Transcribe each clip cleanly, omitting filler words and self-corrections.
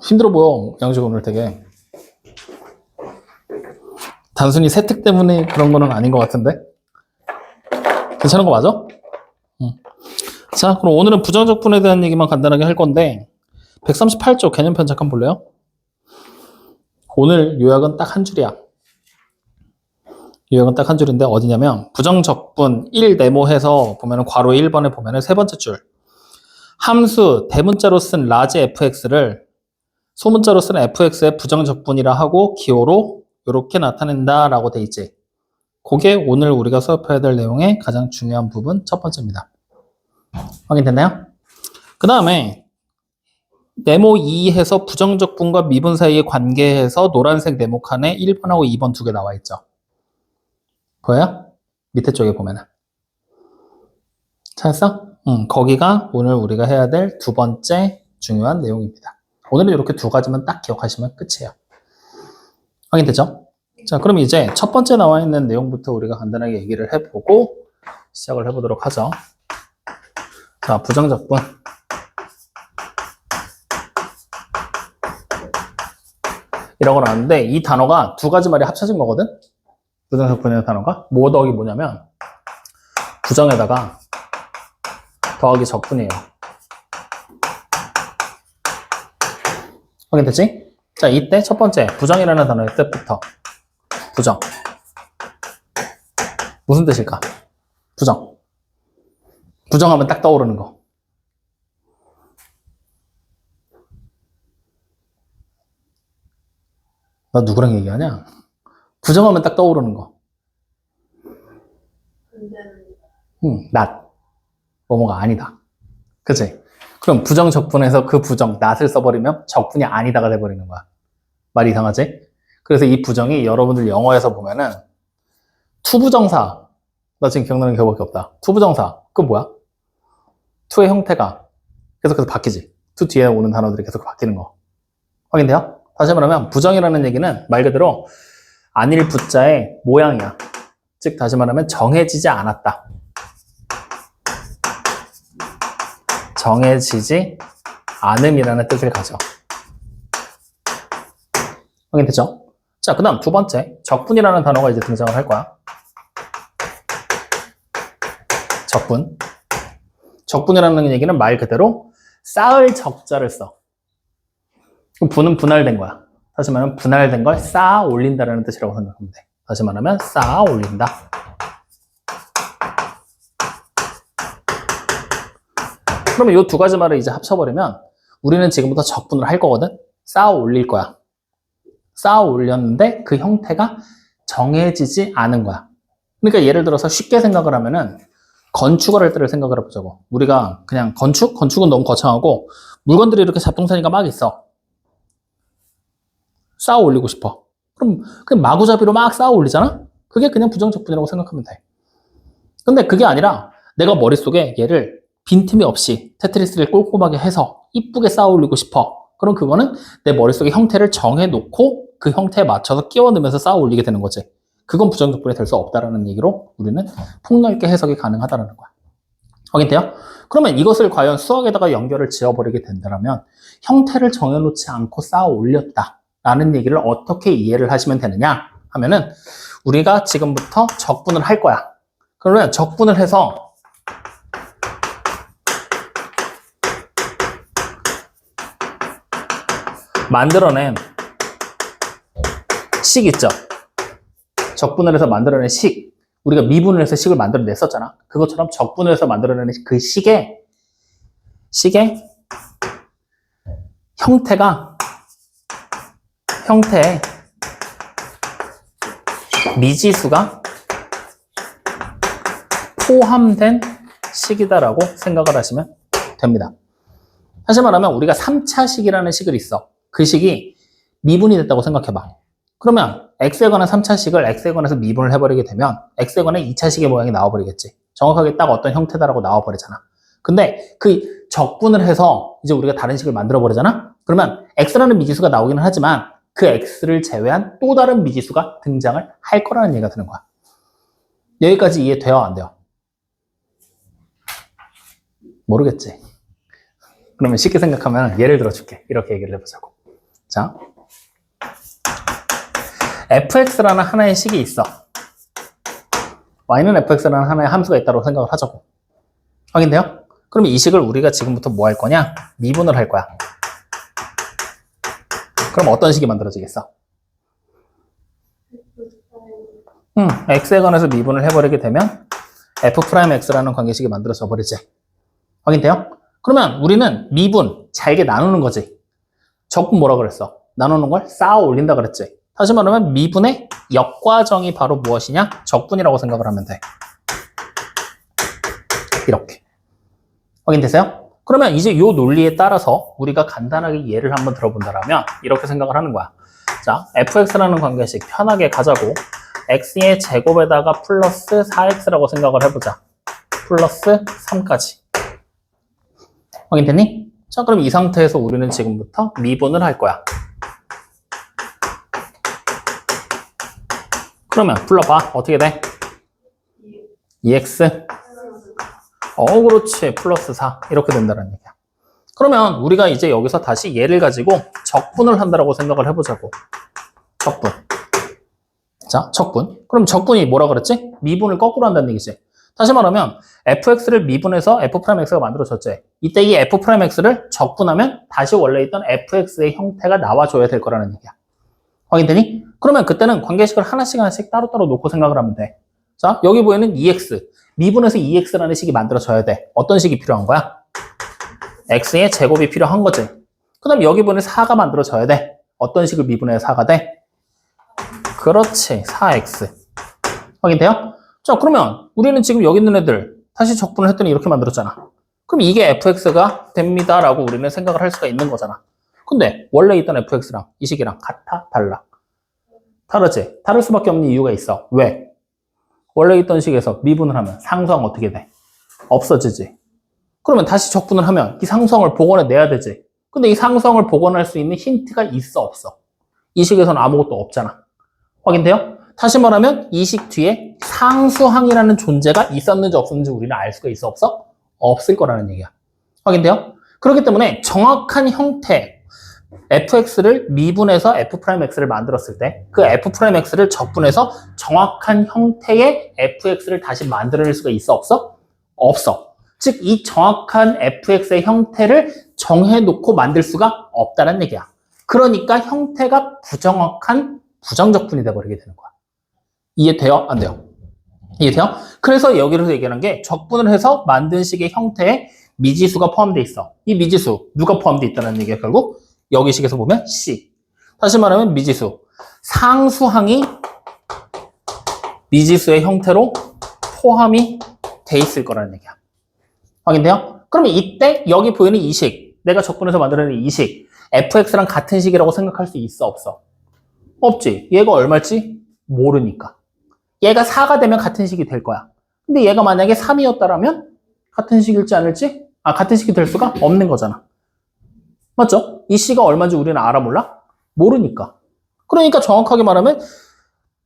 힘들어 보여, 양식 오늘 되게. 단순히 세특 때문에 그런 거는 아닌 것 같은데? 괜찮은 거 맞아? 응. 자, 그럼 오늘은 부정적분에 대한 얘기만 간단하게 할 건데, 138조 개념편 잠깐 볼래요? 오늘 요약은 딱 한 줄이야. 요약은 딱 한 줄인데 어디냐면 부정적분 1 네모해서 보면은 괄호 1번에 보면은 세 번째 줄 함수 대문자로 쓴 라지 fx를 소문자로 쓴 fx의 부정적분이라 하고 기호로 이렇게 나타낸다 라고 돼 있지. 그게 오늘 우리가 수업해야 될 내용의 가장 중요한 부분 첫 번째입니다. 확인됐나요? 그 다음에 네모 2에서 부정적분과 미분 사이의 관계에서 노란색 네모 칸에 1번하고 2번 두 개 나와 있죠. 보여요? 밑에 쪽에 보면은. 찾았어? 거기가 오늘 우리가 해야 될 두 번째 중요한 내용입니다. 오늘은 이렇게 두 가지만 딱 기억하시면 끝이에요. 확인되죠? 자, 그럼 이제 첫 번째 나와 있는 내용부터 우리가 간단하게 얘기를 해보고 시작을 해보도록 하죠. 자, 부정적분. 이라고 나왔는데 이 단어가 두 가지 말이 합쳐진 거거든? 부정적분이라는 단어가 뭐 더하기 뭐냐면 부정에다가 더하기 적분이에요. 확인됐지? 자, 이때 첫 번째 부정이라는 단어의 뜻부터. 부정. 무슨 뜻일까? 부정. 부정하면 딱 떠오르는 거. 나 누구랑 얘기하냐? 부정하면 딱 떠오르는 거. not. 뭐뭐가 아니다. 그치? 그럼 부정적분에서 그 부정, not을 써버리면 적분이 아니다가 돼버리는 거야. 말이 이상하지? 그래서 이 부정이 여러분들 영어에서 보면은 투부정사. 나 지금 기억나는 게 그거밖에 없다. 투부정사. 그거 뭐야? 투의 형태가 계속해서 바뀌지. 투 뒤에 오는 단어들이 계속 바뀌는 거. 확인돼요? 다시 말하면 부정이라는 얘기는 말 그대로 안일 부자의 모양이야. 즉 다시 말하면 정해지지 않았다. 정해지지 않음이라는 뜻을 가져. 확인됐죠? 자, 그 다음 두 번째 적분이라는 단어가 이제 등장을 할 거야. 적분. 적분이라는 얘기는 말 그대로 쌓을 적자를 써. 그럼 분은 분할된 거야. 다시 말하면 분할된 걸 쌓아 올린다라는 뜻이라고 생각하면 돼. 다시 말하면 쌓아 올린다. 그러면 이 두 가지 말을 이제 합쳐버리면 우리는 지금부터 적분을 할 거거든? 쌓아 올릴 거야. 쌓아 올렸는데 그 형태가 정해지지 않은 거야. 그러니까 예를 들어서 쉽게 생각을 하면은 건축을 할 때를 생각을 해보자고. 우리가 그냥 건축은 너무 거창하고 물건들이 이렇게 잡동사니가 막 있어. 쌓아 올리고 싶어. 그럼 그냥 마구잡이로 막 쌓아 올리잖아? 그게 그냥 부정적분이라고 생각하면 돼. 근데 그게 아니라 내가 머릿속에 얘를 빈틈이 없이 테트리스를 꼼꼼하게 해서 이쁘게 쌓아 올리고 싶어. 그럼 그거는 내 머릿속에 형태를 정해놓고 그 형태에 맞춰서 끼워 넣으면서 쌓아 올리게 되는 거지. 그건 부정적분이 될 수 없다라는 얘기로 우리는 폭넓게 해석이 가능하다는 거야. 확인돼요? 그러면 이것을 과연 수학에다가 연결을 지어버리게 된다면 형태를 정해놓지 않고 쌓아 올렸다라는 얘기를 어떻게 이해를 하시면 되느냐 하면은 우리가 지금부터 적분을 할 거야. 그러면 적분을 해서 만들어낸 식 있죠? 적분을 해서 만들어낸 식. 우리가 미분을 해서 식을 만들어냈었잖아. 그것처럼 적분을 해서 만들어낸 그 식의 형태에 미지수가 포함된 식이다라고 생각을 하시면 됩니다. 다시 말하면 우리가 3차 식이라는 식을 있어. 그 식이 미분이 됐다고 생각해봐. 그러면 x에 관한 3차식을 x에 관해서 미분을 해버리게 되면 x에 관한 2차식의 모양이 나와버리겠지. 정확하게 딱 어떤 형태다라고 나와버리잖아. 근데 그 적분을 해서 이제 우리가 다른 식을 만들어버리잖아? 그러면 x라는 미지수가 나오기는 하지만 그 x를 제외한 또 다른 미지수가 등장을 할 거라는 얘기가 드는 거야. 여기까지 이해돼요? 안 돼요? 모르겠지. 그러면 쉽게 생각하면 예를 들어줄게. 이렇게 얘기를 해보자고. 자, fx라는 하나의 식이 있어. y는 fx라는 하나의 함수가 있다고 생각을 하자고. 확인돼요? 그럼 이 식을 우리가 지금부터 뭐 할 거냐? 미분을 할 거야. 그럼 어떤 식이 만들어지겠어? x에 관해서 미분을 해버리게 되면 f'x라는 관계식이 만들어져 버리지. 확인돼요? 그러면 우리는 미분, 잘게 나누는 거지. 적분 뭐라 그랬어? 나누는 걸 쌓아 올린다 그랬지. 다시 말하면 미분의 역과정이 바로 무엇이냐? 적분이라고 생각을 하면 돼. 이렇게. 확인되세요? 그러면 이제 이 논리에 따라서 우리가 간단하게 예를 한번 들어본다면 이렇게 생각을 하는 거야. 자, fx라는 관계식 편하게 가자고. x의 제곱에다가 플러스 4x라고 생각을 해보자. 플러스 3까지. 확인됐니? 자, 그럼 이 상태에서 우리는 지금부터 미분을 할 거야. 그러면 불러봐. 어떻게 돼? 2x. 그렇지. 플러스 4. 이렇게 된다는 얘기야. 그러면 우리가 이제 여기서 다시 얘를 가지고 적분을 한다라고 생각을 해보자고. 적분. 자, 적분. 그럼 적분이 뭐라 그랬지? 미분을 거꾸로 한다는 얘기지. 다시 말하면 fx를 미분해서 f'x가 만들어졌지. 이때 이 f'x를 적분하면 다시 원래 있던 fx의 형태가 나와줘야 될 거라는 얘기야. 확인되니? 그러면 그때는 관계식을 하나씩 하나씩 따로따로 놓고 생각을 하면 돼. 자, 여기 보이는 2x. 미분해서 2x라는 식이 만들어져야 돼. 어떤 식이 필요한 거야? x의 제곱이 필요한 거지. 그 다음 여기 보이는 4가 만들어져야 돼. 어떤 식을 미분해서 4가 돼? 그렇지. 4x. 확인돼요? 자, 그러면 우리는 지금 여기 있는 애들 다시 적분을 했더니 이렇게 만들었잖아. 그럼 이게 fx가 됩니다 라고 우리는 생각을 할 수가 있는 거잖아. 근데 원래 있던 fx랑 이 식이랑 같아? 달라? 다르지? 다를 수밖에 없는 이유가 있어. 왜? 원래 있던 식에서 미분을 하면 상수항 어떻게 돼? 없어지지. 그러면 다시 적분을 하면 이 상수항을 복원해내야 되지. 근데 이 상수항을 복원할 수 있는 힌트가 있어 없어? 이 식에서는 아무것도 없잖아. 확인돼요? 다시 말하면 이 식 뒤에 상수항이라는 존재가 있었는지 없었는지 우리는 알 수가 있어 없어? 없을 거라는 얘기야. 확인돼요? 그렇기 때문에 정확한 형태 fx를 미분해서 f'x를 만들었을 때 그 f'x를 적분해서 정확한 형태의 fx를 다시 만들어낼 수가 있어 없어? 없어. 즉 이 정확한 fx의 형태를 정해놓고 만들 수가 없다는 얘기야. 그러니까 형태가 부정확한 부정적분이 돼버리게 되는 거야. 이해돼요? 안 돼요? 이해돼요? 그래서 여기서 얘기하는 게 적분을 해서 만든 식의 형태에 미지수가 포함되어 있어. 이 미지수 누가 포함되어 있다는 얘기야. 결국 여기 식에서 보면 C. 다시 말하면 미지수. 상수항이 미지수의 형태로 포함이 돼 있을 거라는 얘기야. 확인돼요? 그러면 이때 여기 보이는 이 식, 내가 적분해서 만들어낸 이 식, fx랑 같은 식이라고 생각할 수 있어 없어? 없지. 얘가 얼마일지 모르니까. 얘가 4가 되면 같은 식이 될 거야. 근데 얘가 만약에 3이었다라면 같은 식일지 않을지? 같은 식이 될 수가 없는 거잖아. 맞죠? 이 C가 얼마인지 우리는 알아 몰라? 모르니까. 그러니까 정확하게 말하면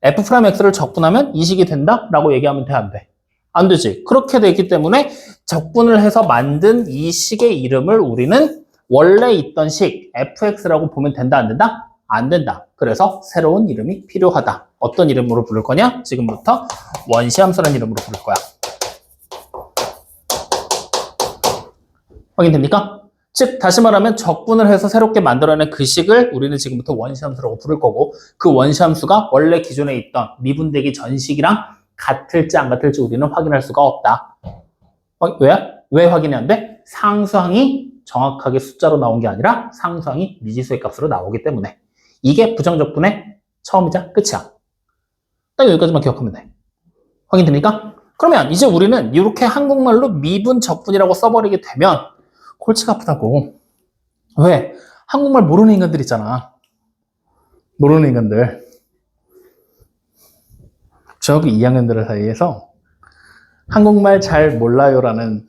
f'x를 적분하면 이 식이 된다라고 얘기하면 돼, 안 돼? 안 되지. 그렇게 되기 때문에 적분을 해서 만든 이 식의 이름을 우리는 원래 있던 식 fx라고 보면 된다, 안 된다? 안 된다. 그래서 새로운 이름이 필요하다. 어떤 이름으로 부를 거냐? 지금부터 원시함수라는 이름으로 부를 거야. 확인됩니까? 즉 다시 말하면 적분을 해서 새롭게 만들어낸 그 식을 우리는 지금부터 원시함수라고 부를 거고 그 원시함수가 원래 기존에 있던 미분되기 전 식이랑 같을지 안 같을지 우리는 확인할 수가 없다. 왜? 왜 확인이 안 돼? 상수항이 정확하게 숫자로 나온 게 아니라 상수항이 미지수의 값으로 나오기 때문에 이게 부정적분의 처음이자 끝이야. 딱 여기까지만 기억하면 돼. 확인됩니까? 그러면 이제 우리는 이렇게 한국말로 미분 적분이라고 써버리게 되면 골치가 아프다고. 왜? 한국말 모르는 인간들 있잖아. 모르는 인간들. 중학교 2학년들 사이에서 한국말 잘 몰라요라는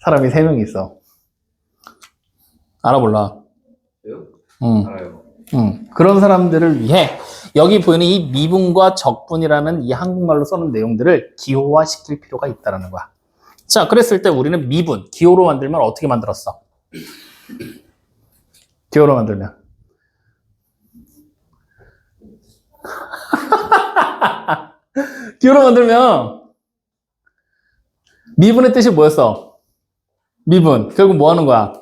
사람이 3명 있어. 알아 몰라? 응. 알아요. 그런 사람들을 위해 여기 보이는 이 미분과 적분이라는 이 한국말로 써놓은 내용들을 기호화시킬 필요가 있다는 거야. 자, 그랬을 때 우리는 미분, 기호로 만들면 어떻게 만들었어? 기호로 만들면. 기호로 만들면 미분의 뜻이 뭐였어? 미분. 결국 뭐 하는 거야?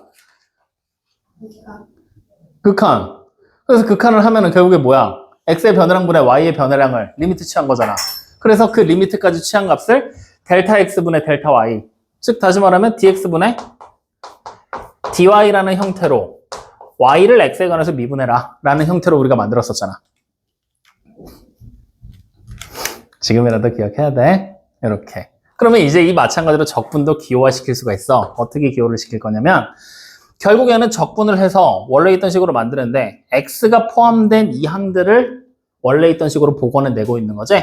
극한. 그래서 극한을 하면은 결국에 뭐야? x의 변화량분의 y의 변화량을 리미트 취한 거잖아. 그래서 그 리미트까지 취한 값을 델타 x분의 델타 y. 즉 다시 말하면 dx분의 dy라는 형태로 y를 x에 관해서 미분해라 라는 형태로 우리가 만들었었잖아. 지금이라도 기억해야 돼. 이렇게. 그러면 이제 이 마찬가지로 적분도 기호화 시킬 수가 있어. 어떻게 기호를 시킬 거냐면 결국에는 적분을 해서 원래 있던 식으로 만드는데 x가 포함된 이 항들을 원래 있던 식으로 복원해내고 있는 거지.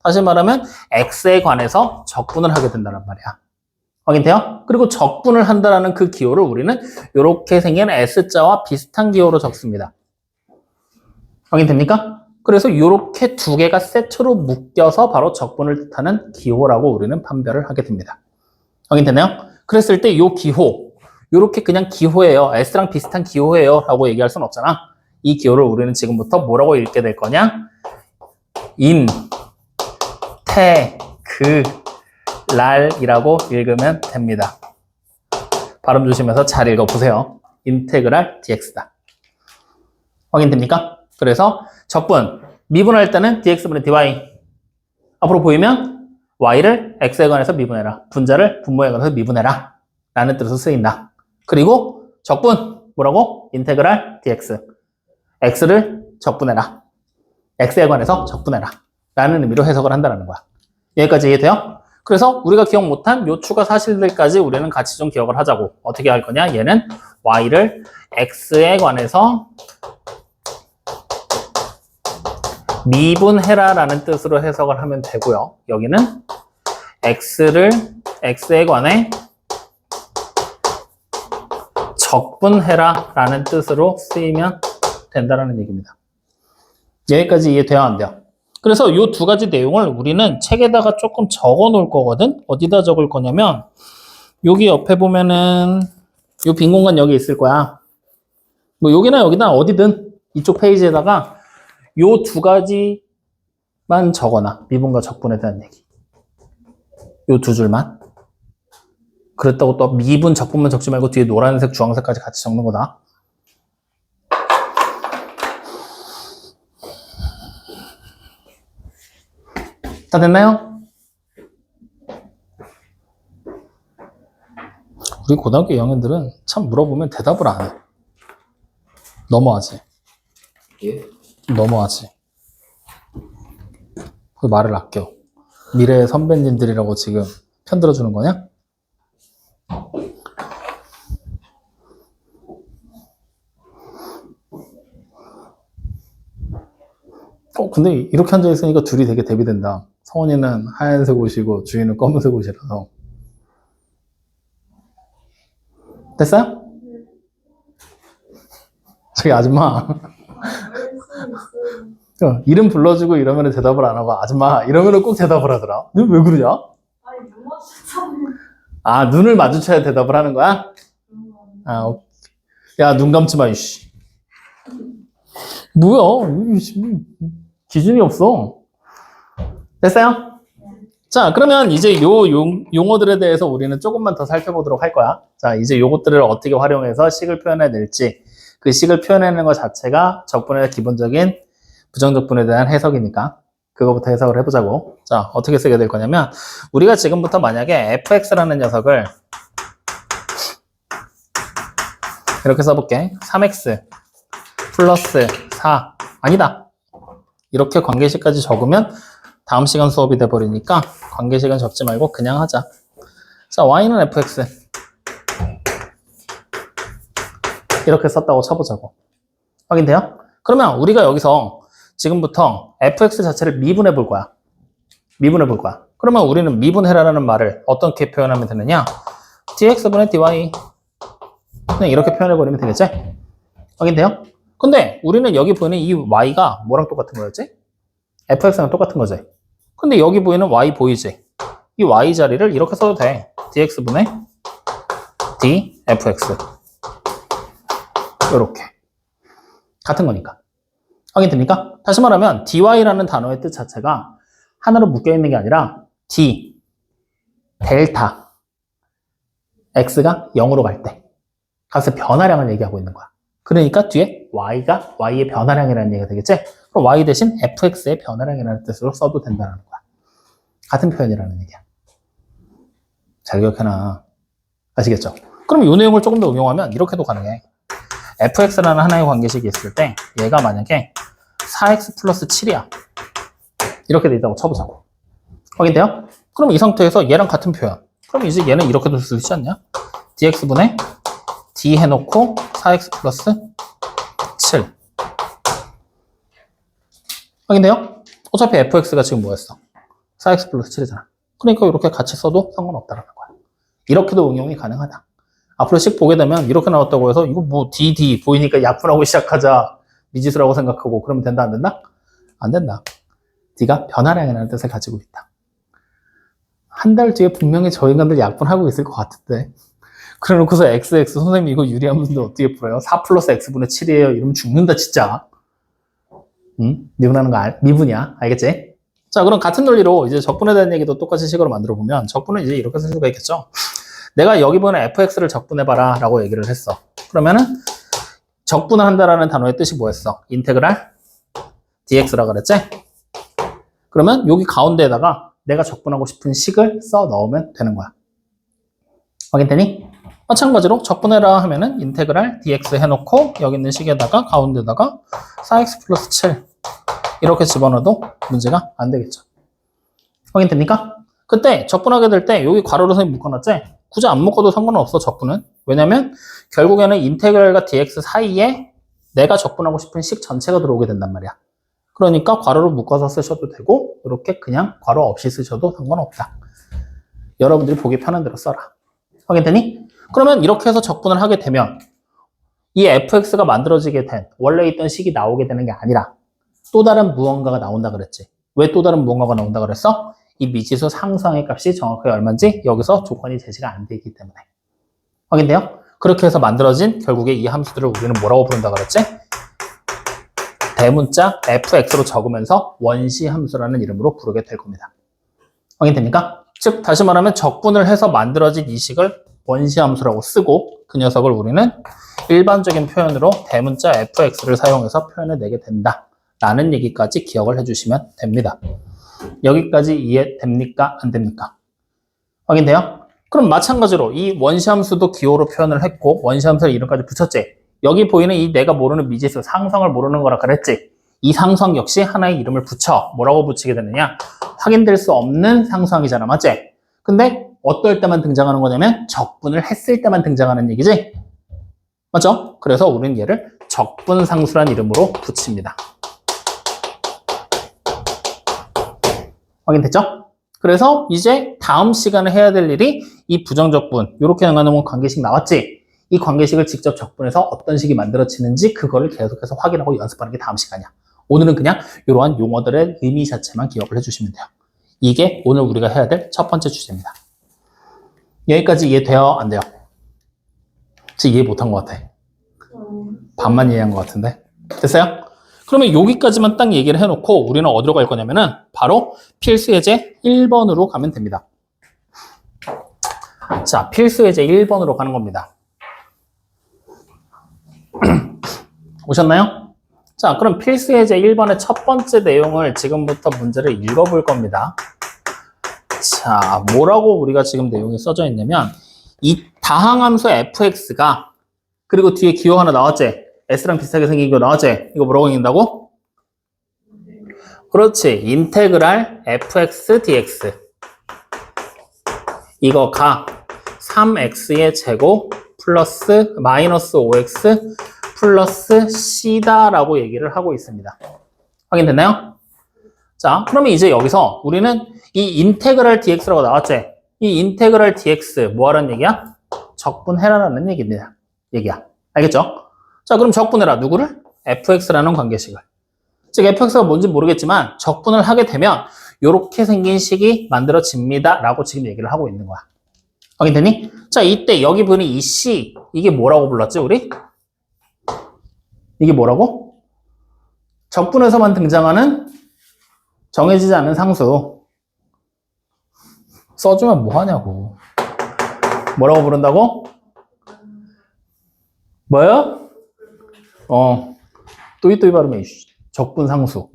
다시 말하면 x에 관해서 적분을 하게 된다는 말이야. 확인돼요? 그리고 적분을 한다는 그 기호를 우리는 이렇게 생긴 S자와 비슷한 기호로 적습니다. 확인됩니까? 그래서 이렇게 두 개가 세트로 묶여서 바로 적분을 뜻하는 기호라고 우리는 판별을 하게 됩니다. 확인되나요? 그랬을 때 이 기호, 이렇게 그냥 기호예요. S랑 비슷한 기호예요 라고 얘기할 수는 없잖아. 이 기호를 우리는 지금부터 뭐라고 읽게 될 거냐? 인, 테, 그, 랄이라고 읽으면 됩니다. 발음 조심해서 잘 읽어보세요. 인테그랄 dx다. 확인됩니까? 그래서 적분, 미분할 때는 dx분의 dy. 앞으로 보이면 y를 x에 관해서 미분해라. 분자를 분모에 관해서 미분해라. 라는 뜻으로 쓰인다. 그리고 적분, 뭐라고? 인테그랄 dx. x를 적분해라. x에 관해서 적분해라. 라는 의미로 해석을 한다는 거야. 여기까지 이해돼요? 그래서 우리가 기억 못한 요 추가 사실들까지 우리는 같이 좀 기억을 하자고. 어떻게 할 거냐? 얘는 y를 x에 관해서 미분해라 라는 뜻으로 해석을 하면 되고요. 여기는 x를 x에 관해 적분해라 라는 뜻으로 쓰이면 된다는 얘기입니다. 여기까지 이해돼야 안 돼요? 그래서 이 두 가지 내용을 우리는 책에다가 조금 적어 놓을 거거든? 어디다 적을 거냐면, 여기 옆에 보면은, 이 빈 공간 여기 있을 거야. 뭐, 여기나 여기나 어디든 이쪽 페이지에다가 이 두 가지만 적어놔. 미분과 적분에 대한 얘기. 이 두 줄만. 그렇다고 또 미분, 적분만 적지 말고 뒤에 노란색, 주황색까지 같이 적는 거다. 다 됐나요? 우리 고등학교 2학년들은 참 물어보면 대답을 안 해. 너무하지? 예? 너무하지? 그 말을 아껴. 미래의 선배님들이라고 지금 편들어주는 거냐? 근데 이렇게 앉아있으니까 둘이 되게 대비된다. 성원이는 하얀색 옷이고 주희는 검은색 옷이라서. 됐어요? 저기 아줌마. 이름 불러주고 이러면 대답을 안 하고 아줌마 이러면 꼭 대답을 하더라. 너 왜 그러냐? 아니, 눈 마주쳤잖아요. 아, 눈을 마주쳐야 대답을 하는 거야? 아, 야, 눈 감지 마, 이씨. 뭐야? 기준이 없어. 됐어요? 자, 그러면 이제 요 용어들에 대해서 우리는 조금만 더 살펴보도록 할 거야. 자, 이제 요것들을 어떻게 활용해서 식을 표현해낼지, 그 식을 표현해내는 것 자체가 적분의 기본적인 부정적분에 대한 해석이니까 그거부터 해석을 해보자고. 자, 어떻게 쓰게 될 거냐면 우리가 지금부터 만약에 fx라는 녀석을 이렇게 써볼게. 3x 플러스 4 아니다. 이렇게 관계식까지 적으면 다음 시간 수업이 돼버리니까 관계식은 적지 말고 그냥 하자. 자, y는 fx 이렇게 썼다고 쳐보자고. 확인돼요? 그러면 우리가 여기서 지금부터 fx 자체를 미분해 볼 거야. 미분해 볼 거야. 그러면 우리는 미분해라는 말을 어떻게 표현하면 되느냐? dx분의 dy 그냥 이렇게 표현해 버리면 되겠지? 확인돼요? 근데 우리는 여기 보이는 이 y가 뭐랑 똑같은 거였지? fx랑 똑같은 거지. 근데 여기 보이는 y 보이지? 이 y 자리를 이렇게 써도 돼. dx분의 dfx 이렇게 같은 거니까. 확인됩니까? 다시 말하면 dy라는 단어의 뜻 자체가 하나로 묶여있는 게 아니라 d, 델타, x가 0으로 갈 때 값의 변화량을 얘기하고 있는 거야. 그러니까 뒤에 y가 y의 변화량이라는 얘기가 되겠지? 그럼 y 대신 fx의 변화량이라는 뜻으로 써도 된다는 거야. 같은 표현이라는 얘기야. 잘 기억해놔. 아시겠죠? 그럼 이 내용을 조금 더 응용하면 이렇게도 가능해. fx라는 하나의 관계식이 있을 때 얘가 만약에 4x 플러스 7이야. 이렇게 돼 있다고 쳐보자고. 확인돼요? 그럼 이 상태에서 얘랑 같은 표현. 그럼 이제 얘는 이렇게도 쓸 수 있지 않냐? dx분의 d 해놓고 4x 플러스 7. 확인돼요? 어차피 fx가 지금 뭐였어? 4x 플러스 7이잖아. 그러니까 이렇게 같이 써도 상관없다는 거야. 이렇게도 응용이 가능하다. 앞으로 식 보게 되면 이렇게 나왔다고 해서 이거 뭐 dd 보이니까 약분하고 시작하자. 미지수라고 생각하고 그러면 된다 안 된다? 안 된다. d가 변화량이라는 뜻을 가지고 있다. 한 달 뒤에 분명히 저 인간들 약분하고 있을 것 같은데 그래 놓고서 xx 선생님 이거 유리함수인데 어떻게 풀어요? 4 플러스 x분의 7이에요. 이러면 죽는다 진짜. 응? 미분하는 거 미분이야. 알겠지? 자, 그럼 같은 논리로 이제 적분에 대한 얘기도 똑같이 식으로 만들어 보면 적분은 이제 이렇게 쓸 수가 있겠죠. 내가 여기 보는 fx를 적분해봐라 라고 얘기를 했어. 그러면은 적분을 한다라는 단어의 뜻이 뭐였어? 인테그랄 dx라 그랬지? 그러면 여기 가운데에다가 내가 적분하고 싶은 식을 써 넣으면 되는 거야. 확인되니? 마찬가지로 적분해라 하면은 인테그랄 dx 해놓고 여기 있는 식에다가 가운데다가 4x 플러스 7 이렇게 집어넣어도 문제가 안 되겠죠. 확인됩니까? 그때 적분하게 될 때 여기 괄호로 선생님 묶어놨지? 굳이 안 묶어도 상관은 없어 적분은. 왜냐면 결국에는 인테그랄과 dx 사이에 내가 적분하고 싶은 식 전체가 들어오게 된단 말이야. 그러니까 괄호로 묶어서 쓰셔도 되고 이렇게 그냥 괄호 없이 쓰셔도 상관없다. 여러분들이 보기 편한 대로 써라. 확인되니? 그러면 이렇게 해서 적분을 하게 되면 이 fx가 만들어지게 된 원래 있던 식이 나오게 되는 게 아니라 또 다른 무언가가 나온다 그랬지. 왜 또 다른 무언가가 나온다 그랬어? 이 미지수 상수항의 값이 정확하게 얼마인지 여기서 조건이 제시가 안 되기 때문에. 확인돼요? 그렇게 해서 만들어진 결국에 이 함수들을 우리는 뭐라고 부른다 그랬지? 대문자 fx로 적으면서 원시 함수라는 이름으로 부르게 될 겁니다. 확인됩니까? 즉 다시 말하면 적분을 해서 만들어진 이 식을 원시 함수라고 쓰고 그 녀석을 우리는 일반적인 표현으로 대문자 fx를 사용해서 표현해내게 된다 라는 얘기까지 기억을 해주시면 됩니다. 여기까지 이해됩니까? 안 됩니까? 확인돼요? 그럼 마찬가지로 이 원시 함수도 기호로 표현을 했고 원시 함수의 이름까지 붙였지. 여기 보이는 이 내가 모르는 미지수 상성을 모르는 거라 그랬지. 이 상수항 역시 하나의 이름을 붙여 뭐라고 붙이게 되느냐? 확인될 수 없는 상수항이잖아. 맞지? 근데 어떨 때만 등장하는 거냐면 적분을 했을 때만 등장하는 얘기지. 맞죠? 그래서 우리는 얘를 적분상수란 이름으로 붙입니다. 확인됐죠? 그래서 이제 다음 시간에 해야 될 일이 이 부정적분 이렇게 나가는 관계식 나왔지? 이 관계식을 직접 적분해서 어떤 식이 만들어지는지 그거를 계속해서 확인하고 연습하는 게 다음 시간이야. 오늘은 그냥 이러한 용어들의 의미 자체만 기억을 해주시면 돼요. 이게 오늘 우리가 해야 될 첫 번째 주제입니다. 여기까지 이해돼요? 안 돼요? 진짜 이해 못한 것 같아. 반만 이해한 것 같은데. 됐어요? 그러면 여기까지만 딱 얘기를 해놓고 우리는 어디로 갈 거냐면은 바로 필수 예제 1번으로 가면 됩니다. 자, 필수 예제 1번으로 가는 겁니다. 오셨나요? 자, 그럼 필수 예제 1번의 첫 번째 내용을 지금부터 문제를 읽어볼 겁니다. 자, 뭐라고 우리가 지금 내용이 써져 있냐면 이 다항함수 fx가 그리고 뒤에 기호 하나 나왔지? s랑 비슷하게 생긴 거 나왔지? 이거 뭐라고 읽는다고? 그렇지. 인테그랄 fx dx 이거가 3x의 제곱 플러스 마이너스 5x 플러스 c다라고 얘기를 하고 있습니다. 확인됐나요? 자, 그러면 이제 여기서 우리는 이 인테그랄 dx라고 나왔지? 이 인테그랄 dx 뭐 하라는 얘기야? 적분해라라는 얘기야. 알겠죠? 자, 그럼 적분해라. 누구를? fx라는 관계식을. 즉 fx가 뭔지 모르겠지만 적분을 하게 되면 이렇게 생긴 식이 만들어집니다 라고 지금 얘기를 하고 있는 거야. 확인되니? 자, 이때 여기 보는 이 c 이게 뭐라고 불렀지 우리? 이게 뭐라고? 적분에서만 등장하는 정해지지 않은 상수. 써주면 뭐하냐고. 뭐라고 부른다고? 뭐요? 또이 발음해. 적분 상수.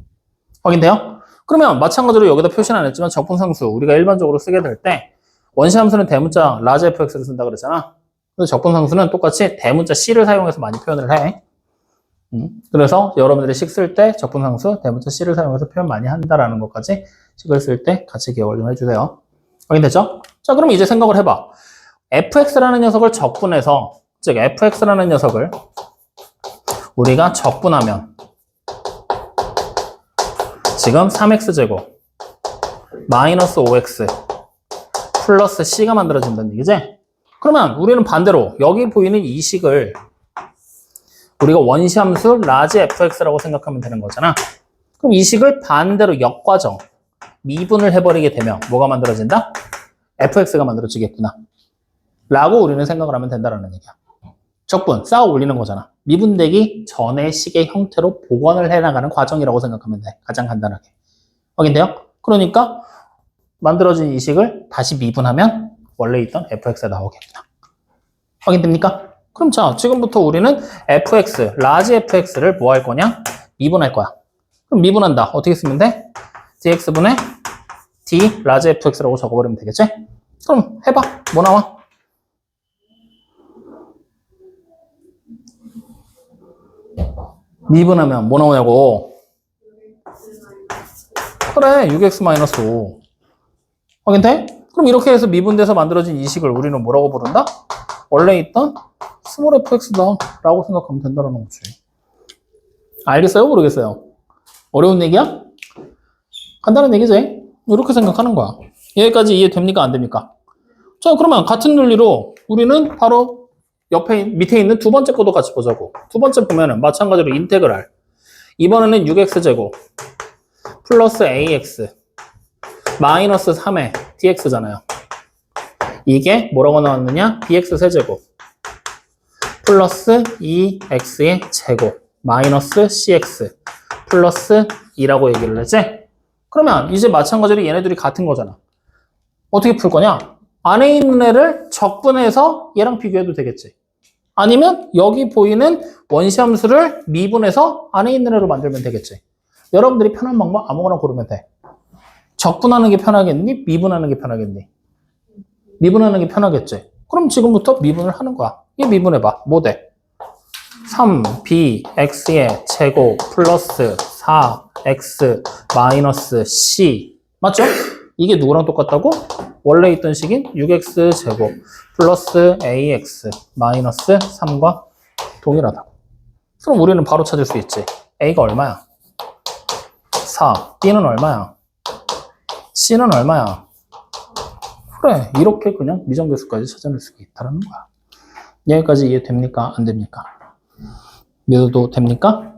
확인돼요? 그러면 마찬가지로 여기다 표시는 안 했지만 적분 상수 우리가 일반적으로 쓰게 될 때 원시 함수는 대문자 라지 fx를 쓴다 그랬잖아. 그래서 적분 상수는 똑같이 대문자 c를 사용해서 많이 표현을 해. 그래서 여러분들이 식 쓸 때 적분 상수 대문자 c를 사용해서 표현 많이 한다라는 것까지 식을 쓸 때 같이 기억을 좀 해주세요. 확인됐죠? 자, 그럼 이제 생각을 해봐. fx라는 녀석을 적분해서, 즉 fx라는 녀석을 우리가 적분하면 지금 3x제곱 마이너스 5x 플러스 c가 만들어진다는 얘기지? 그러면 우리는 반대로 여기 보이는 이 식을 우리가 원시함수 라지 fx라고 생각하면 되는 거잖아. 그럼 이 식을 반대로 역과정 미분을 해버리게 되면 뭐가 만들어진다? fx가 만들어지겠구나 라고 우리는 생각을 하면 된다는 얘기야. 적분 쌓아 올리는 거잖아. 미분되기 전의 식의 형태로 복원을 해나가는 과정이라고 생각하면 돼. 가장 간단하게. 확인돼요? 그러니까 만들어진 이 식을 다시 미분하면 원래 있던 fx가 나오겠구나. 확인됩니까? 그럼 자, 지금부터 우리는 fx, 라지 fx를 뭐 할 거냐? 미분할 거야. 그럼 미분한다. 어떻게 쓰면 돼? dx분의 d 라지 fx라고 적어버리면 되겠지? 그럼 해봐. 뭐 나와? 미분하면 뭐 나오냐고. 그래, 6x-5. 확인돼? 그럼 이렇게 해서 미분돼서 만들어진 이 식을 우리는 뭐라고 부른다? 원래 있던 스몰 fx다 라고 생각하면 된다는 거지. 알겠어요? 모르겠어요? 어려운 얘기야? 간단한 얘기지? 이렇게 생각하는 거야. 여기까지 이해됩니까? 안 됩니까? 자, 그러면 같은 논리로 우리는 바로 밑에 있는 두 번째 것도 같이 보자고. 두 번째 보면은 마찬가지로 인테그랄. 이번에는 6x제곱 플러스 ax 마이너스 3의 dx잖아요. 이게 뭐라고 나왔느냐? bx 세제곱 플러스 2x의 제곱 마이너스 cx 플러스 2라고 얘기를 했지? 그러면 이제 마찬가지로 얘네들이 같은 거잖아. 어떻게 풀 거냐? 안에 있는 애를 적분해서 얘랑 비교해도 되겠지. 아니면 여기 보이는 원시함수를 미분해서 안에 있는 애로 만들면 되겠지. 여러분들이 편한 방법 아무거나 고르면 돼. 적분하는 게 편하겠니? 미분하는 게 편하겠니? 미분하는 게 편하겠지. 그럼 지금부터 미분을 하는 거야. 얘 미분해봐. 뭐 돼? 3bx의 제곱 플러스 4x 마이너스 c 맞죠? 이게 누구랑 똑같다고? 원래 있던 식인 6x제곱 플러스 ax 마이너스 3과 동일하다고. 그럼 우리는 바로 찾을 수 있지. a가 얼마야? 4. b는 얼마야? c는 얼마야? 그래, 이렇게 그냥 미정계수까지 찾아낼 수가 있다는 거야. 여기까지 이해됩니까? 안 됩니까? 믿어도 됩니까?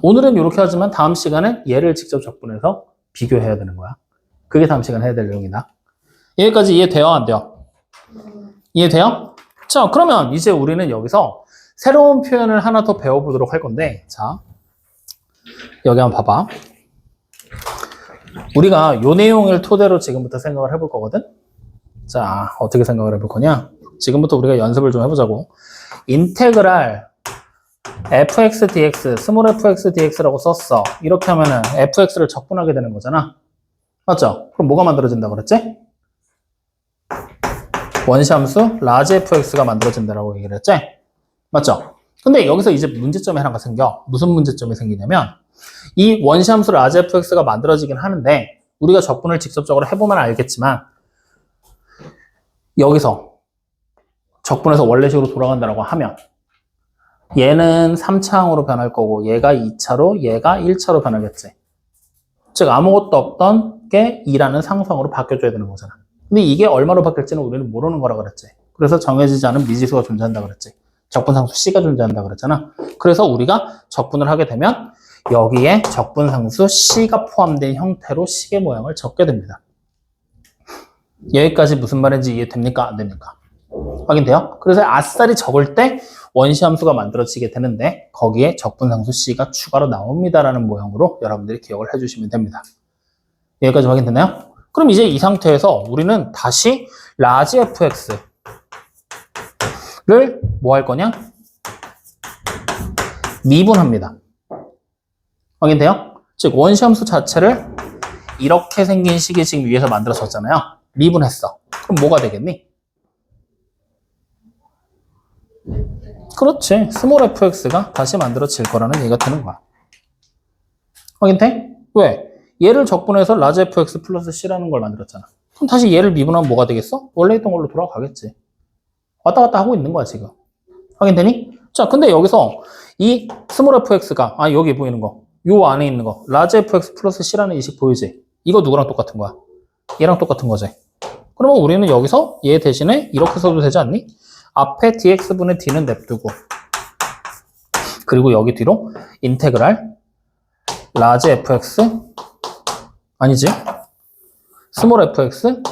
오늘은 이렇게 하지만 다음 시간엔 얘를 직접 적분해서 비교해야 되는 거야. 그게 다음 시간에 해야 될 내용이다. 여기까지 이해돼요? 안 돼요? 이해돼요? 자, 그러면 이제 우리는 여기서 새로운 표현을 하나 더 배워보도록 할 건데, 자, 여기 한번 봐봐. 우리가 요 내용을 토대로 지금부터 생각을 해볼 거거든? 자, 어떻게 생각을 해볼 거냐? 지금부터 우리가 연습을 좀 해보자고. 인테그랄 fx dx, 스몰 fx dx라고 썼어. 이렇게 하면은 fx를 적분하게 되는 거잖아. 맞죠? 그럼 뭐가 만들어진다고 그랬지? 원시함수 라지 fx가 만들어진다고 얘기를 했지? 맞죠? 근데 여기서 이제 문제점이 하나가 생겨. 무슨 문제점이 생기냐면 이 원시함수 라지 fx가 만들어지긴 하는데 우리가 적분을 직접적으로 해보면 알겠지만 여기서 적분해서 원래식으로 돌아간다고 하면 얘는 3차항으로 변할 거고 얘가 2차로 얘가 1차로 변하겠지. 즉 아무것도 없던 게 2라는 상수항으로 바뀌어줘야 되는 거잖아. 근데 이게 얼마로 바뀔지는 우리는 모르는 거라 그랬지. 그래서 정해지지 않은 미지수가 존재한다 그랬지. 적분상수 C가 존재한다 그랬잖아. 그래서 우리가 적분을 하게 되면 여기에 적분상수 C가 포함된 형태로 식의 모양을 적게 됩니다. 여기까지 무슨 말인지 이해됩니까? 안 됩니까? 확인돼요? 그래서 아싸리 적을 때 원시 함수가 만들어지게 되는데 거기에 적분상수 C가 추가로 나옵니다라는 모형으로 여러분들이 기억을 해주시면 됩니다. 여기까지 확인됐나요? 그럼 이제 이 상태에서 우리는 다시 라지 fx를 뭐 할 거냐? 미분합니다. 확인돼요? 즉 원시 함수 자체를 이렇게 생긴 식이 지금 위에서 만들어졌잖아요. 미분했어. 그럼 뭐가 되겠니? 그렇지. 스몰 fx가 다시 만들어질 거라는 얘기가 되는 거야. 확인돼? 왜? 얘를 적분해서 라지 fx 플러스 c라는 걸 만들었잖아. 그럼 다시 얘를 미분하면 뭐가 되겠어? 원래 있던 걸로 돌아가겠지. 왔다 갔다 하고 있는 거야, 지금. 확인되니? 자, 근데 여기서 이 스몰 fx가, 여기 보이는 거, 요 안에 있는 거, 라지 fx 플러스 c라는 이 식 보이지? 이거 누구랑 똑같은 거야? 얘랑 똑같은 거지. 그러면 우리는 여기서 얘 대신에 이렇게 써도 되지 않니? 앞에 dx분의 d는 냅두고, 그리고 여기 뒤로 인테그랄 라지 fx 아니지? 스몰 fx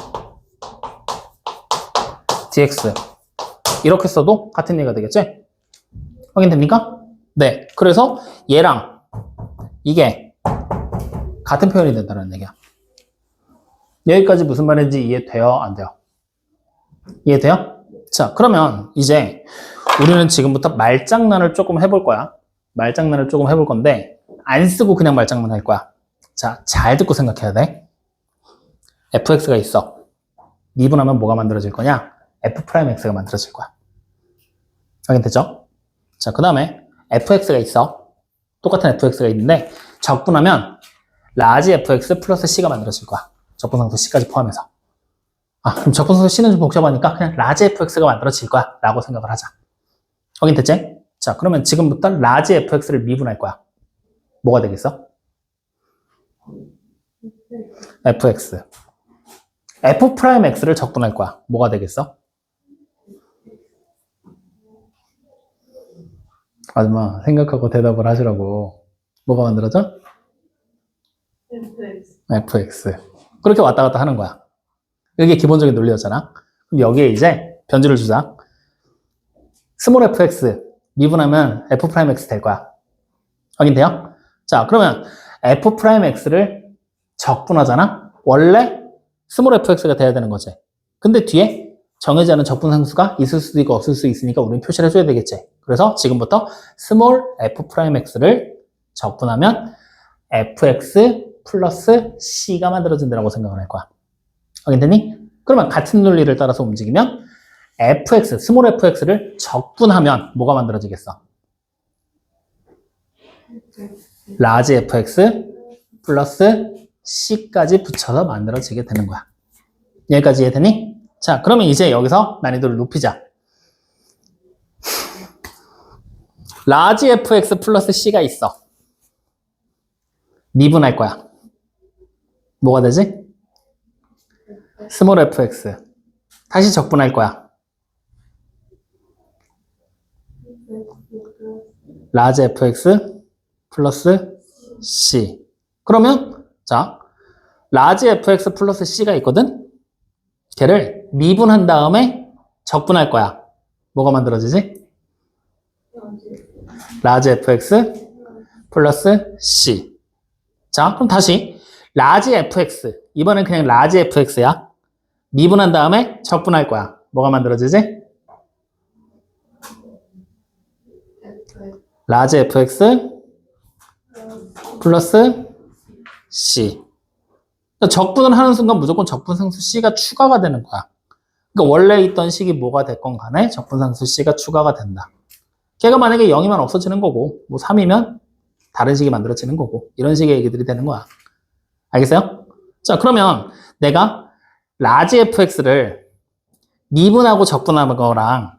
dx 이렇게 써도 같은 얘기가 되겠지? 확인됩니까? 네. 그래서 얘랑 이게 같은 표현이 된다는 얘기야. 여기까지 무슨 말인지 이해돼요? 안 돼요? 이해돼요? 자, 그러면 이제 우리는 지금부터 말장난을 조금 해볼 거야. 말장난을 조금 해볼 건데 안 쓰고 그냥 말장난 할 거야. 자, 잘 듣고 생각해야 돼. fx가 있어. 미분하면 뭐가 만들어질 거냐? f'x가 만들어질 거야. 확인됐죠? 자, 그 다음에 fx가 있어. 똑같은 fx가 있는데 적분하면 라지 fx 플러스 c가 만들어질 거야. 적분상수 c까지 포함해서. 그럼 적분상수 c는 좀 복잡하니까 그냥 라지 fx가 만들어질 거야 라고 생각을 하자. 확인됐지? 자, 그러면 지금부터 라지 fx를 미분할 거야. 뭐가 되겠어? fx f'x를 적분할 거야. 뭐가 되겠어? 아줌마 생각하고 대답을 하시라고. 뭐가 만들어져? fx. 그렇게 왔다 갔다 하는 거야. 이게 기본적인 논리였잖아. 그럼 여기에 이제 변주를 주자. 스몰 fx 미분하면 f'x 될 거야. 확인돼요? 자, 그러면 f'x를 적분하잖아. 원래 스몰 fx가 돼야 되는 거지. 근데 뒤에 정해지 않은 적분상수가 있을 수도 있고 없을 수 있으니까 우리는 표시를 해줘야 되겠지. 그래서 지금부터 스몰 f'x를 적분하면 fx 플러스 c가 만들어진다고 생각을 할 거야. 확인되니? 그러면 같은 논리를 따라서 움직이면 fx, 스몰 fx를 적분하면 뭐가 만들어지겠어? 라지 fx 플러스 c까지 붙여서 만들어지게 되는 거야. 여기까지 이해되니? 자, 그러면 이제 여기서 난이도를 높이자. 라지 fx 플러스 c가 있어. 미분할 거야. 뭐가 되지? 스몰 fx. 다시 적분할 거야. 라지 fx 플러스 c. 그러면 자, 라지 fx 플러스 c가 있거든? 걔를 미분한 다음에 적분할 거야. 뭐가 만들어지지? 라지 fx 플러스 c. 자, 그럼 다시 라지 fx. 이번엔 그냥 라지 fx야. 미분한 다음에 적분할 거야. 뭐가 만들어지지? 라지 fx 플러스 c. 그러니까 적분을 하는 순간 무조건 적분상수 c가 추가가 되는 거야. 그러니까 원래 있던 식이 뭐가 됐건 간에 적분상수 c가 추가가 된다. 걔가 만약에 0이면 없어지는 거고, 뭐 3이면 다른 식이 만들어지는 거고, 이런 식의 얘기들이 되는 거야. 알겠어요? 자, 그러면 내가 라지 fx를 미분하고 적분한 거랑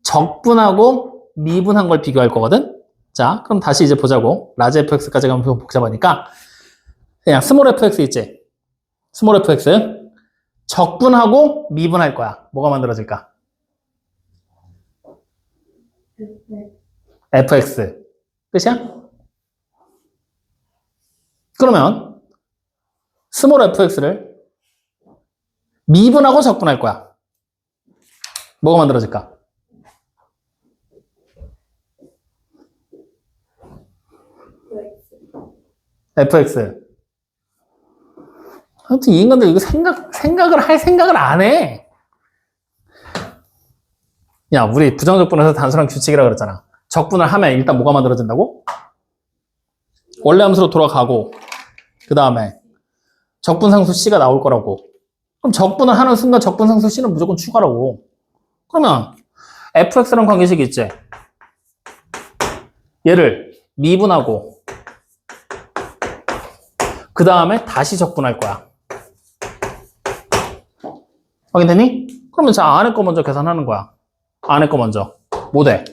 적분하고 미분한 걸 비교할 거거든? 자, 그럼 다시 이제 보자고. 라지 fx까지 가면 좀 복잡하니까 그냥 스몰 fx 있지? 스몰 fx 적분하고 미분할 거야. 뭐가 만들어질까? fx. 끝이야? 그러면 스몰 fx를 미분하고 적분할 거야. 뭐가 만들어질까? fx. 아무튼 이 인간들 이거 생각을 할 생각을 안 해. 야, 우리 부정적분에서 단순한 규칙이라 그랬잖아. 적분을 하면 일단 뭐가 만들어진다고? 원래 함수로 돌아가고, 그 다음에 적분상수 C가 나올 거라고. 그럼 적분을 하는 순간 적분상수 C는 무조건 추가라고. 그러면 fx라는 관계식이 있지. 얘를 미분하고 그 다음에 다시 적분할 거야. 확인되니? 그러면 자, 안에 거 먼저 계산하는 거야. 안에 거 먼저. 뭐 돼?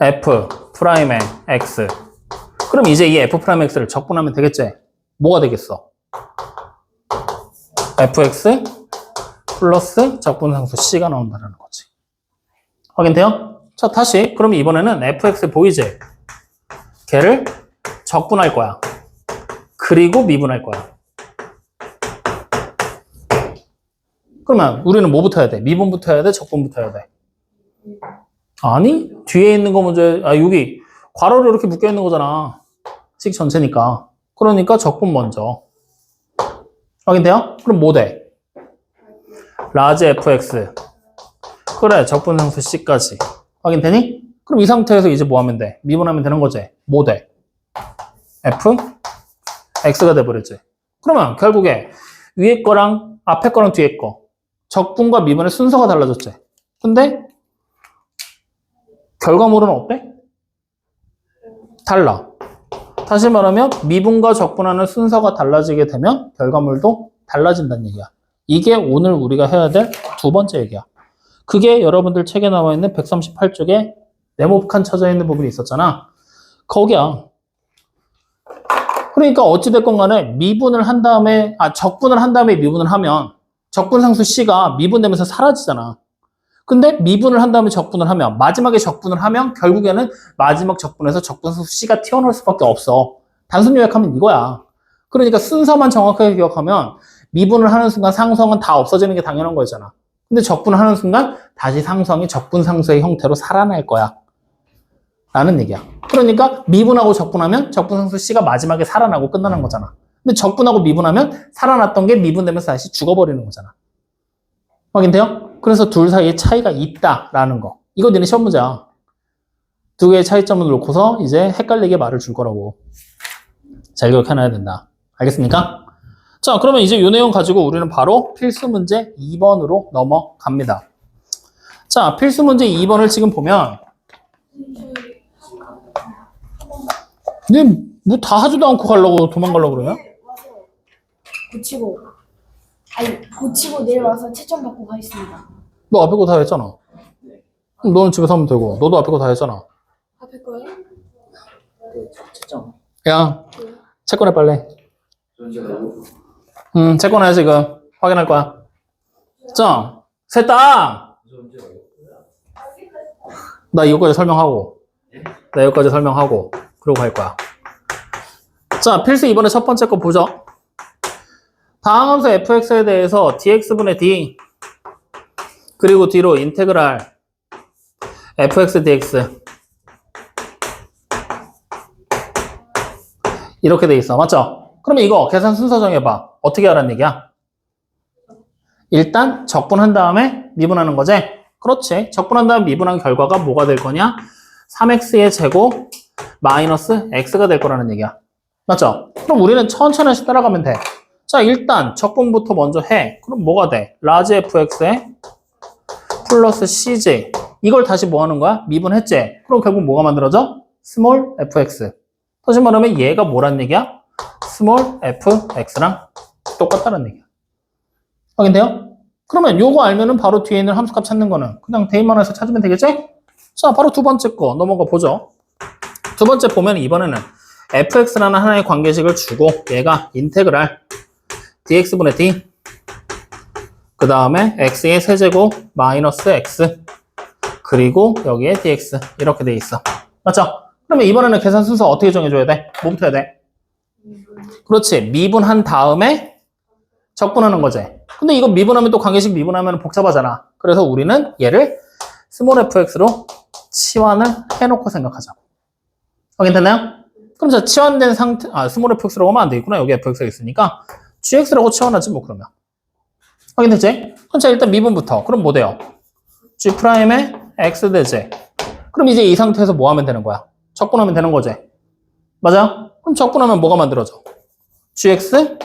f 프라임의 x. 그럼 이제 이 f 프라임 x를 적분하면 되겠지? 뭐가 되겠어? fx 플러스 적분상수 c가 나온다는 거지. 확인돼요? 자, 다시. 그럼 이번에는 fx 보이지? 걔를 적분할 거야. 그리고 미분할 거야. 그러면 우리는 뭐부터 해야 돼? 미분부터 해야 돼? 적분부터 해야 돼? 아니, 뒤에 있는 거 먼저 여기 괄호로 이렇게 묶여 있는 거잖아. 식 전체니까. 그러니까 적분 먼저. 확인돼요? 그럼 뭐 돼? 라지 fx. 그래, 적분상수 c까지. 확인되니? 그럼 이 상태에서 이제 뭐 하면 돼? 미분하면 되는 거지? 뭐 돼? f x가 돼버렸지. 그러면 결국에 위에 거랑 앞에 거랑 뒤에 거 적분과 미분의 순서가 달라졌지. 근데 결과물은 어때? 달라. 다시 말하면 미분과 적분하는 순서가 달라지게 되면 결과물도 달라진다는 얘기야. 이게 오늘 우리가 해야 될 두 번째 얘기야. 그게 여러분들 책에 나와 있는 138쪽에 네모칸 쳐져 있는 부분이 있었잖아. 거기야. 그러니까 어찌됐건 간에 미분을 한 다음에, 적분을 한 다음에 미분을 하면 적분상수 C가 미분되면서 사라지잖아. 근데 미분을 한 다음에 적분을 하면, 마지막에 적분을 하면 결국에는 마지막 적분에서 적분상수 C가 튀어나올 수밖에 없어. 단순 요약하면 이거야. 그러니까 순서만 정확하게 기억하면 미분을 하는 순간 상수항은 다 없어지는 게 당연한 거잖아. 근데 적분을 하는 순간 다시 상수항이 적분상수의 형태로 살아날 거야. 라는 얘기야. 그러니까 미분하고 적분하면 적분상수 C가 마지막에 살아나고 끝나는 거잖아. 근데 적분하고 미분하면 살아났던 게 미분되면서 다시 죽어버리는 거잖아. 확인돼요? 그래서 둘 사이에 차이가 있다라는 거. 이거 니네 시험 문제야. 두 개의 차이점을 놓고서 이제 헷갈리게 말을 줄 거라고. 잘 기억해놔야 된다. 알겠습니까? 자, 그러면 이제 이 내용 가지고 우리는 바로 필수 문제 2번으로 넘어갑니다. 자, 필수 문제 2번을 지금 보면 근데 뭐 다 하지도 않고 가려고 도망가려고 그러냐? 와서 고치고 내일 와서 채점 받고 가겠습니다. 너 앞에 거 다 했잖아. 그럼 너는 집에서 하면 되고 너도 앞에 거 다 했잖아. 앞에 거예요? 채점. 야, 채권해 빨리. 채권해 지금. 확인할 거야. 자, 셋 다! 나 이거까지 설명하고 그러고 갈 거야. 자, 필수 이번에 첫 번째 거 보죠. 다항함수 fx에 대해서 dx분의 d 그리고 뒤로 인테그랄 fx dx 이렇게 돼 있어. 맞죠? 그러면 이거 계산 순서 정해봐. 어떻게 하라는 얘기야? 일단 적분한 다음에 미분하는 거지? 그렇지. 적분한 다음에 미분한 결과가 뭐가 될 거냐? 3x의 제곱 마이너스 x가 될 거라는 얘기야. 맞죠? 그럼 우리는 천천히 하씩 따라가면 돼. 자, 일단 적분부터 먼저 해. 그럼 뭐가 돼? 라지 fx에 플러스 cj. 이걸 다시 뭐 하는 거야? 미분했지? 그럼 결국 뭐가 만들어져? 스몰 fx. 다시 말하면 얘가 뭐란 얘기야? 스몰 fx랑 똑같다는 얘기야. 확인돼요? 그러면 요거 알면은 바로 뒤에 있는 함수값 찾는 거는 그냥 대입만 해서 찾으면 되겠지? 자, 바로 두 번째 거 넘어가 보죠. 두 번째 보면 이번에는 fx라는 하나의 관계식을 주고 얘가 인테그랄 dx분의 d 그 다음에 x의 세제곱 마이너스 x 그리고 여기에 dx 이렇게 돼 있어. 맞죠? 그러면 이번에는 계산 순서 어떻게 정해줘야 돼? 뭐부터 해야 돼? 그렇지. 미분한 다음에 적분하는 거지. 근데 이거 미분하면 또 관계식 미분하면 복잡하잖아. 그래서 우리는 얘를 스몰 fx로 치환을 해놓고 생각하자고. 확인됐나요? 그럼 자, 치환된 상태, 스몰 fx라고 하면 안 되겠구나. 여기 fx가 있으니까 gx라고 치환하지 뭐 그러면. 확인됐지? 그럼 자, 일단 미분부터. 그럼 뭐 돼요? g'의 x 대제. 그럼 이제 이 상태에서 뭐 하면 되는 거야? 적분하면 되는 거지. 맞아? 그럼 적분하면 뭐가 만들어져? gx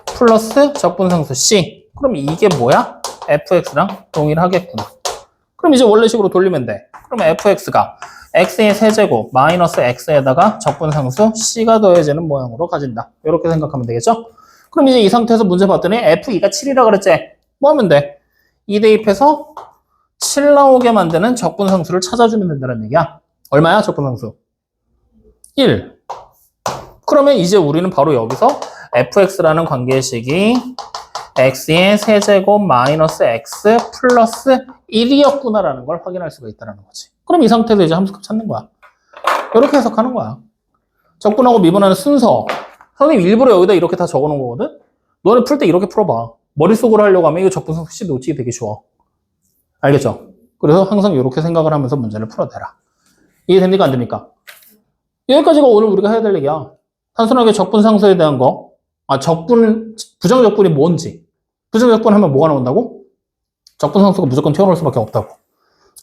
플러스 적분상수 c. 그럼 이게 뭐야? fx랑 동일하겠구나. 그럼 이제 원래식으로 돌리면 돼. 그럼 fx가 x의 세제곱 마이너스 x에다가 적분상수 c가 더해지는 모양으로 가진다. 이렇게 생각하면 되겠죠? 그럼 이제 이 상태에서 문제 봤더니 f2가 7이라 그랬지? 뭐 하면 돼? 2 대입해서 7 나오게 만드는 적분상수를 찾아주면 된다는 얘기야. 얼마야 적분상수? 1. 그러면 이제 우리는 바로 여기서 fx라는 관계식이 x의 세제곱 마이너스 x 플러스 1이었구나라는 걸 확인할 수가 있다는 거지. 그럼 이 상태에서 이제 함수값 찾는 거야. 이렇게 해석하는 거야. 적분하고 미분하는 순서. 선생님 일부러 여기다 이렇게 다 적어놓은 거거든? 너네 풀 때 이렇게 풀어봐. 머릿속으로 하려고 하면 이거 적분상수 씨 놓치기 되게 쉬워. 알겠죠? 그래서 항상 이렇게 생각을 하면서 문제를 풀어내라. 이해됩니까? 안 됩니까? 여기까지가 오늘 우리가 해야 될 얘기야. 단순하게 적분상수에 대한 거. 부정적분이 뭔지. 부정적분 하면 뭐가 나온다고? 적분상수가 무조건 튀어나올 수밖에 없다고.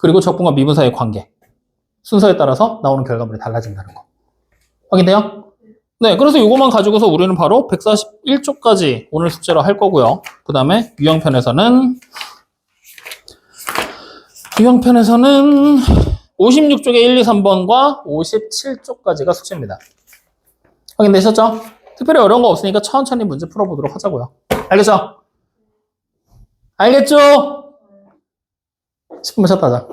그리고 적분과 미분 사이의 관계. 순서에 따라서 나오는 결과물이 달라진다는 거. 확인돼요? 네, 그래서 이것만 가지고서 우리는 바로 141쪽까지 오늘 숙제로 할 거고요. 그 다음에 유형편에서는 56쪽에 1, 2, 3번과 57쪽까지가 숙제입니다. 확인되셨죠? 특별히 어려운 거 없으니까 천천히 문제 풀어보도록 하자고요. 알겠죠? 알겠죠? 10분만 쉬었다 하자.